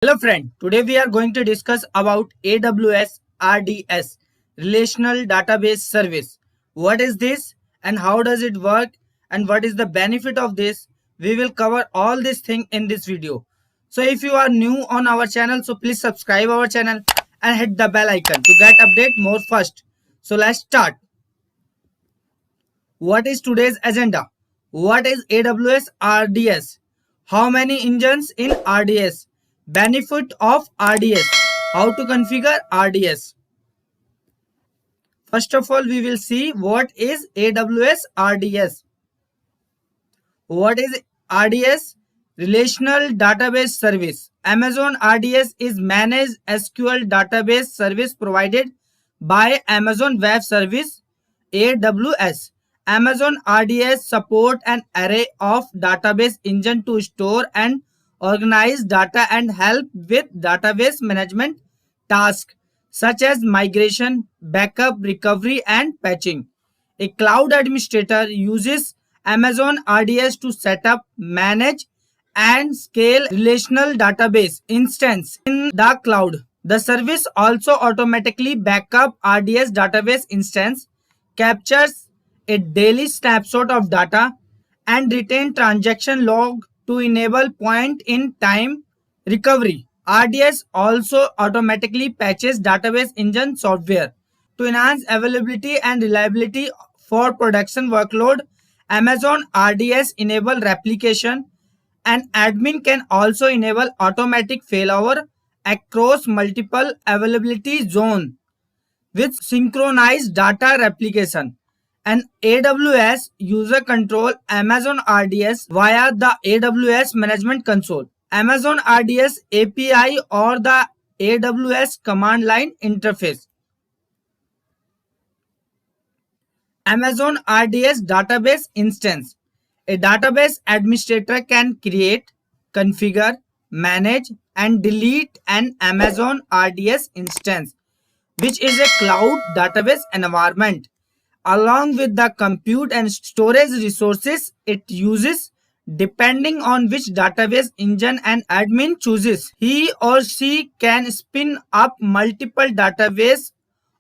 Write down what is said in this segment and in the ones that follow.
Hello friend, today we are going to discuss about AWS RDS, Relational Database Service. What is this and how does it work and what is the benefit of this? We will cover all this thing in this video. So if you are new on our channel, so please subscribe our channel and hit the bell icon to get update more first. So let's start. What is today's agenda? What is AWS RDS? How many engines in RDS? Benefit of RDS. How to configure RDS. First of all, we will see what is AWS RDS. What is RDS? Relational Database Service. Amazon RDS is Managed SQL Database Service provided by Amazon Web Service AWS. Amazon RDS support an array of database engine to store and organize data and help with database management tasks such as migration, backup, recovery, and patching. A cloud administrator uses Amazon RDS to set up, manage, and scale relational database instance in the cloud. The service also automatically backup RDS database instance, captures a daily snapshot of data, and retain transaction log to enable point-in-time recovery. RDS also automatically patches database engine software to enhance availability and reliability for production workload. Amazon RDS enable replication. An admin can also enable automatic failover across multiple availability zones with synchronized data replication. An AWS user control Amazon RDS via the AWS Management Console, Amazon RDS API, or the AWS command line interface. Amazon RDS database instance. A database administrator can create, configure, manage, and delete an Amazon RDS instance, which is a cloud database environment, along with the compute and storage resources it uses. Depending on which database engine an admin chooses, he or she can spin up multiple database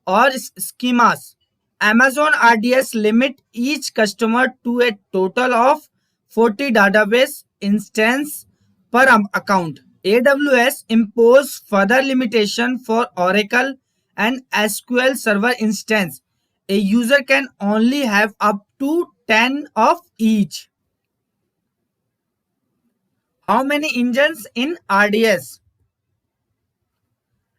or schemas. Amazon RDS limit each customer to a total of 40 database instances per account. AWS impose further limitation for Oracle and SQL Server instance. A user can only have up to 10 of each. How many engines in RDS?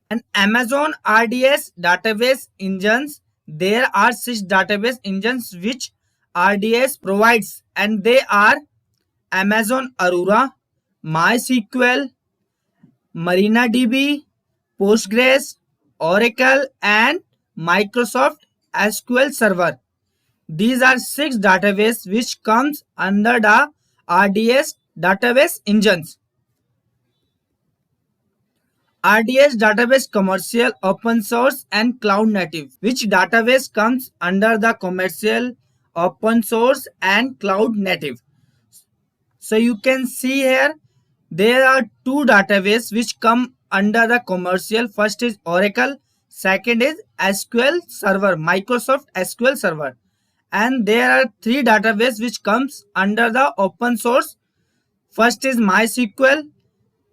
An Amazon RDS database engines. There are 6 database engines which RDS provides, and they are Amazon Aurora, MySQL, MariaDB, Postgres, Oracle, and Microsoft SQL Server. These are 6 databases which comes under the RDS database engines. RDS database commercial, open source, and cloud native. Which database comes under the commercial, open source, and cloud native? So you can see here there are 2 databases which come under the commercial. First is Oracle, second is SQL Server, Microsoft SQL Server. And there are 3 databases which comes under the open source. First is MySQL,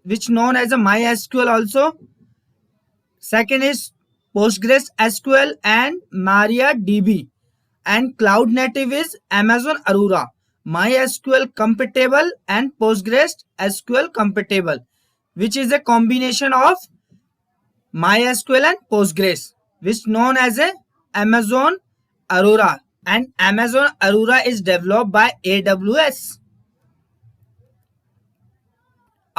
which known as a MySQL also. Second is Postgres SQL and MariaDB. And cloud native is Amazon Aurora, MySQL compatible and Postgres SQL compatible, which is a combination of MySQL and Postgres, which known as a Amazon Aurora. And Amazon Aurora is developed by AWS.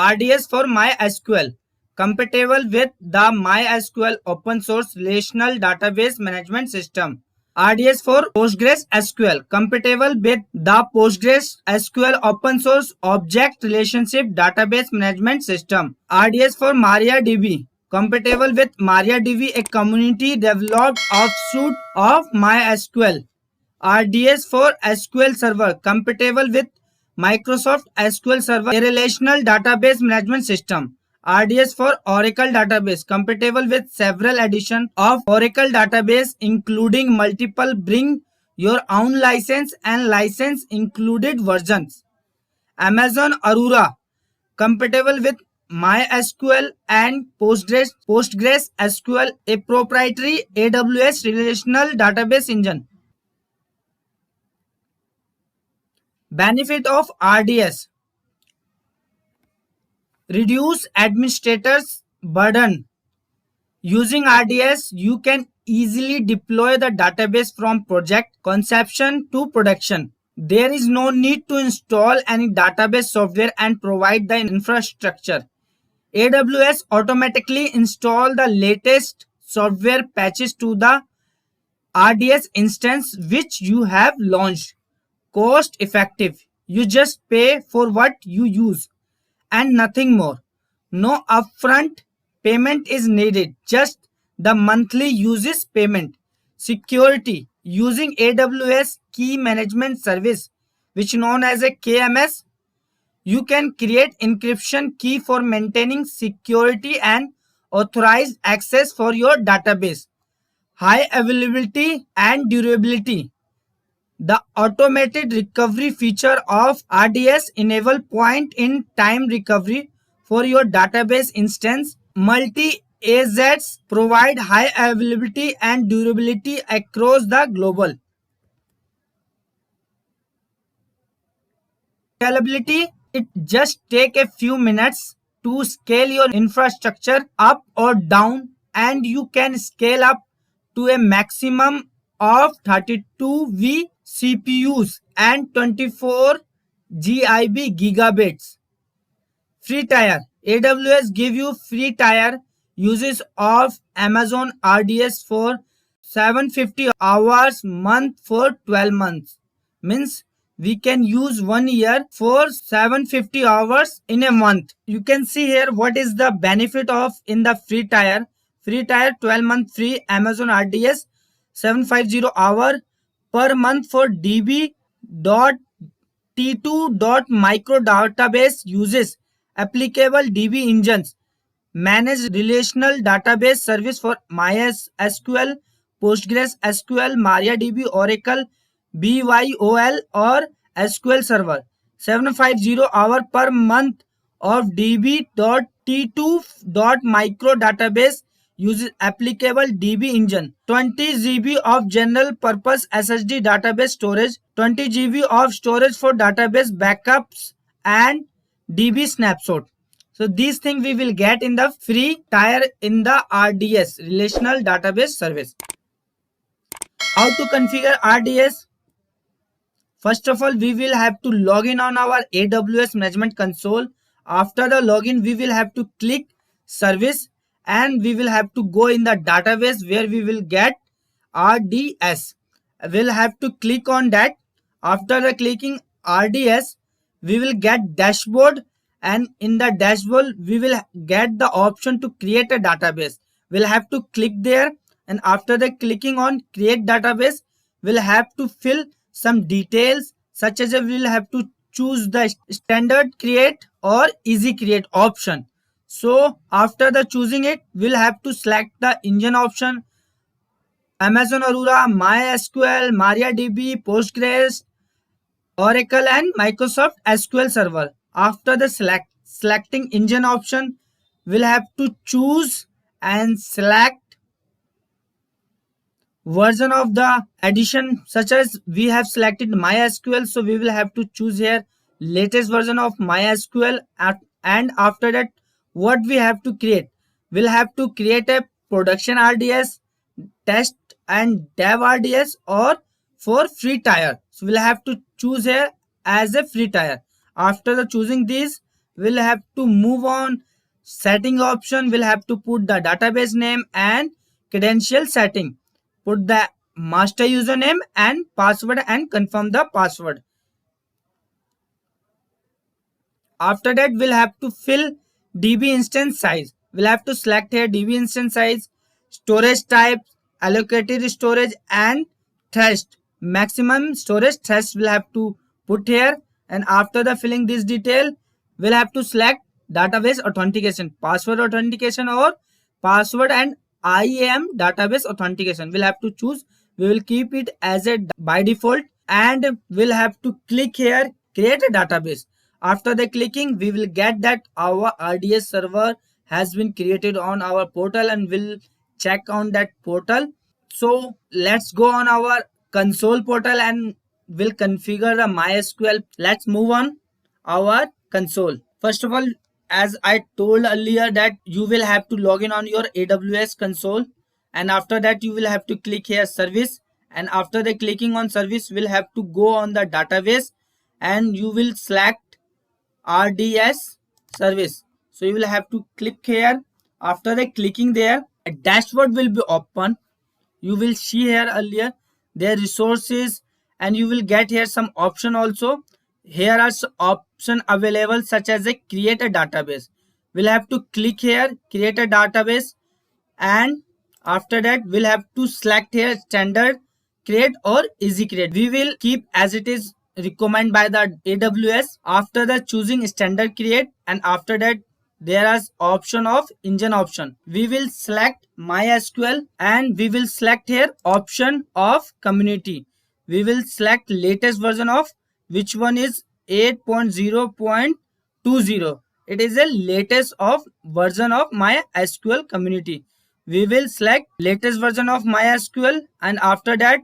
RDS for MySQL, compatible with the MySQL open source relational database management system. RDS for Postgres SQL, compatible with the Postgres SQL open source object relationship database management system. RDS for MariaDB, compatible with MariaDB, a community developed offshoot of MySQL. RDS for SQL Server, compatible with Microsoft SQL Server, a relational database management system. RDS for Oracle database, compatible with several editions of Oracle database, including multiple bring your own license and license included versions. Amazon Aurora, compatible with MySQL and Postgres SQL, a proprietary AWS relational database engine. Benefit of RDS: reduce administrators' burden. Using RDS, you can easily deploy the database from project conception to production. There is no need to install any database software and provide the infrastructure. AWS automatically install the latest software patches to the RDS instance which you have launched. Cost effective. You just pay for what you use and nothing more. No upfront payment is needed, just the monthly uses payment. Security. Using AWS Key Management Service, which known as a KMS, you can create encryption key for maintaining security and authorized access for your database. High availability and durability. The automated recovery feature of RDS enable point-in-time recovery for your database instance. Multi-AZs provide high availability and durability across the global. Scalability: it just take a few minutes to scale your infrastructure up or down, and you can scale up to a maximum of 32V CPUs and 24 GB gigabits. Free tier. AWS give you free tier uses of Amazon RDS for 750 hours month for 12 months. Means we can use 1 year for 750 hours in a month. You can see here what is the benefit of in the free tier. Free tier 12-month free Amazon RDS 750 hour per month for db.t2.micro database uses applicable DB engines. Manage relational database service for MySQL, Postgres SQL, MariaDB, Oracle, BYOL or SQL Server. 750 hour per month of db.t2.micro database uses applicable DB engine. 20 GB of general purpose SSD database storage, 20 GB of storage for database backups and DB snapshot. So these things we will get in the free tier in the RDS, relational database service. How to configure RDS? First of all, we will have to log in on our AWS management console. After the login, we will have to click service and we will have to go in the database where we will get RDS. We'll have to click on that. After the clicking RDS, we will get dashboard, and in the dashboard we will get the option to create a database. We'll have to click there, and after the clicking on create database, we'll have to fill some details such as we'll have to choose the standard create or easy create option. So after the choosing it, we'll have to select the engine option: Amazon Aurora, MySQL, MariaDB, Postgres, Oracle and Microsoft SQL Server. After the selecting engine option, we'll have to choose and select version of the edition, such as we have selected MySQL, so we will have to choose here latest version of MySQL. And after that, what we have to create? We'll have to create a production RDS, test and dev RDS, or for free tier. So we'll have to choose here as a free tier. After the choosing these, we'll have to move on setting option. We'll have to put the database name and credential setting. Put the master username and password and confirm the password. After that, we'll have to fill DB instance size. We'll have to select here DB instance size, storage type, allocated storage and thresh. Maximum storage thresh we'll have to put here. And after the filling this detail, we'll have to select database authentication, password authentication or password and IAM database authentication. We'll have to choose. We will keep it as a by default and we'll have to click here create a database. After the clicking we will get that our RDS server has been created on our portal and we'll check on that portal. So let's go on our console portal and we'll configure the MySQL. Let's move on our console. First of all, as I told earlier that you will have to log in on your AWS console and after that you will have to click here service and after the clicking on service we'll have to go on the database and you will select RDS service. So you will have to click here. After the clicking there, a dashboard will be open. You will see here earlier their resources and you will get here some option also. Here are some option available such as a create a database. We'll have to click here create a database and after that we'll have to select here standard create or easy create. We will keep as it is recommended by the AWS. After the choosing standard create and after that there is option of engine option. We will select MySQL and we will select here option of community. We will select latest version of which one is 8.0.20. It is the latest of version of MySQL community. We will select latest version of MySQL and after that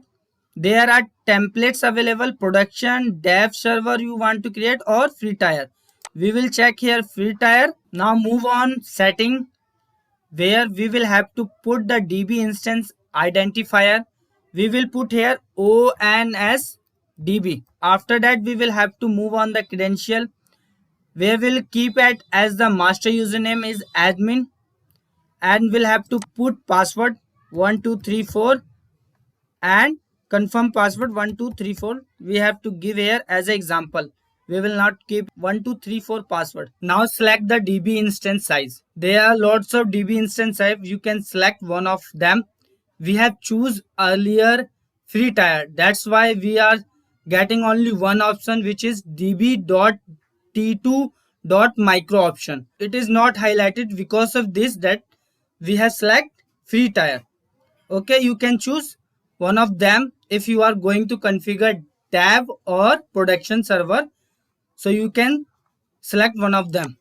there are templates available production dev server you want to create or free tier. We will check here free tier. Now move on setting where we will have to put the DB instance identifier. We will put here ONSDB. After that we will have to move on the credential where we'll keep it as the master username is admin and we'll have to put password 1234 and confirm password 1234. We have to give here as an example. We will not keep 1234 password. Now select the DB instance size. There are lots of DB instance size. You can select one of them. We have choose earlier free tier. That's why we are getting only one option which is db.t2.micro option. It is not highlighted because of this that we have select free tier. Okay, you can choose one of them if you are going to configure dev or production server. So you can select one of them.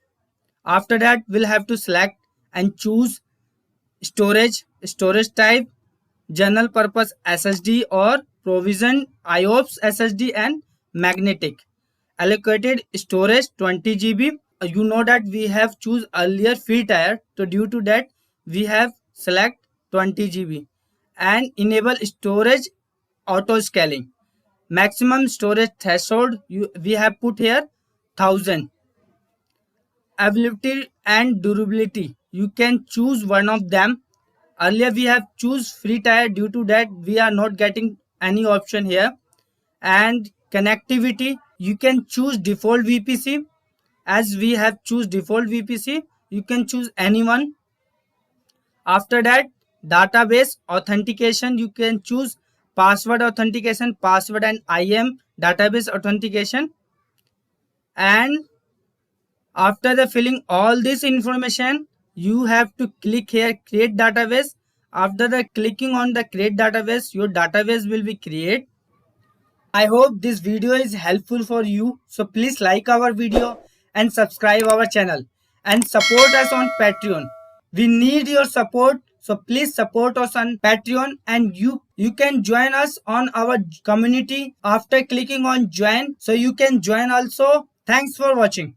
After that we'll have to select and choose storage type, general purpose SSD or provision IOPS SSD and magnetic. Allocated storage 20 GB. You know that we have choose earlier free tier. So due to that we have select 20 GB and enable storage auto scaling. Maximum storage threshold we have put here 1000. Availability and durability you can choose one of them. Earlier we have choose free tier, due to that we are not getting any option here. And connectivity you can choose default VPC. As we have choose default VPC you can choose anyone. After that database authentication you can choose password authentication, password and IAM database authentication. And after the filling all this information you have to click here create database. After the clicking on the create database your database will be created. I hope this video is helpful for you. So please like our video and subscribe our channel and support us on Patreon. We need your support. So please support us on Patreon and you can join us on our community after clicking on join. So you can join also. Thanks for watching.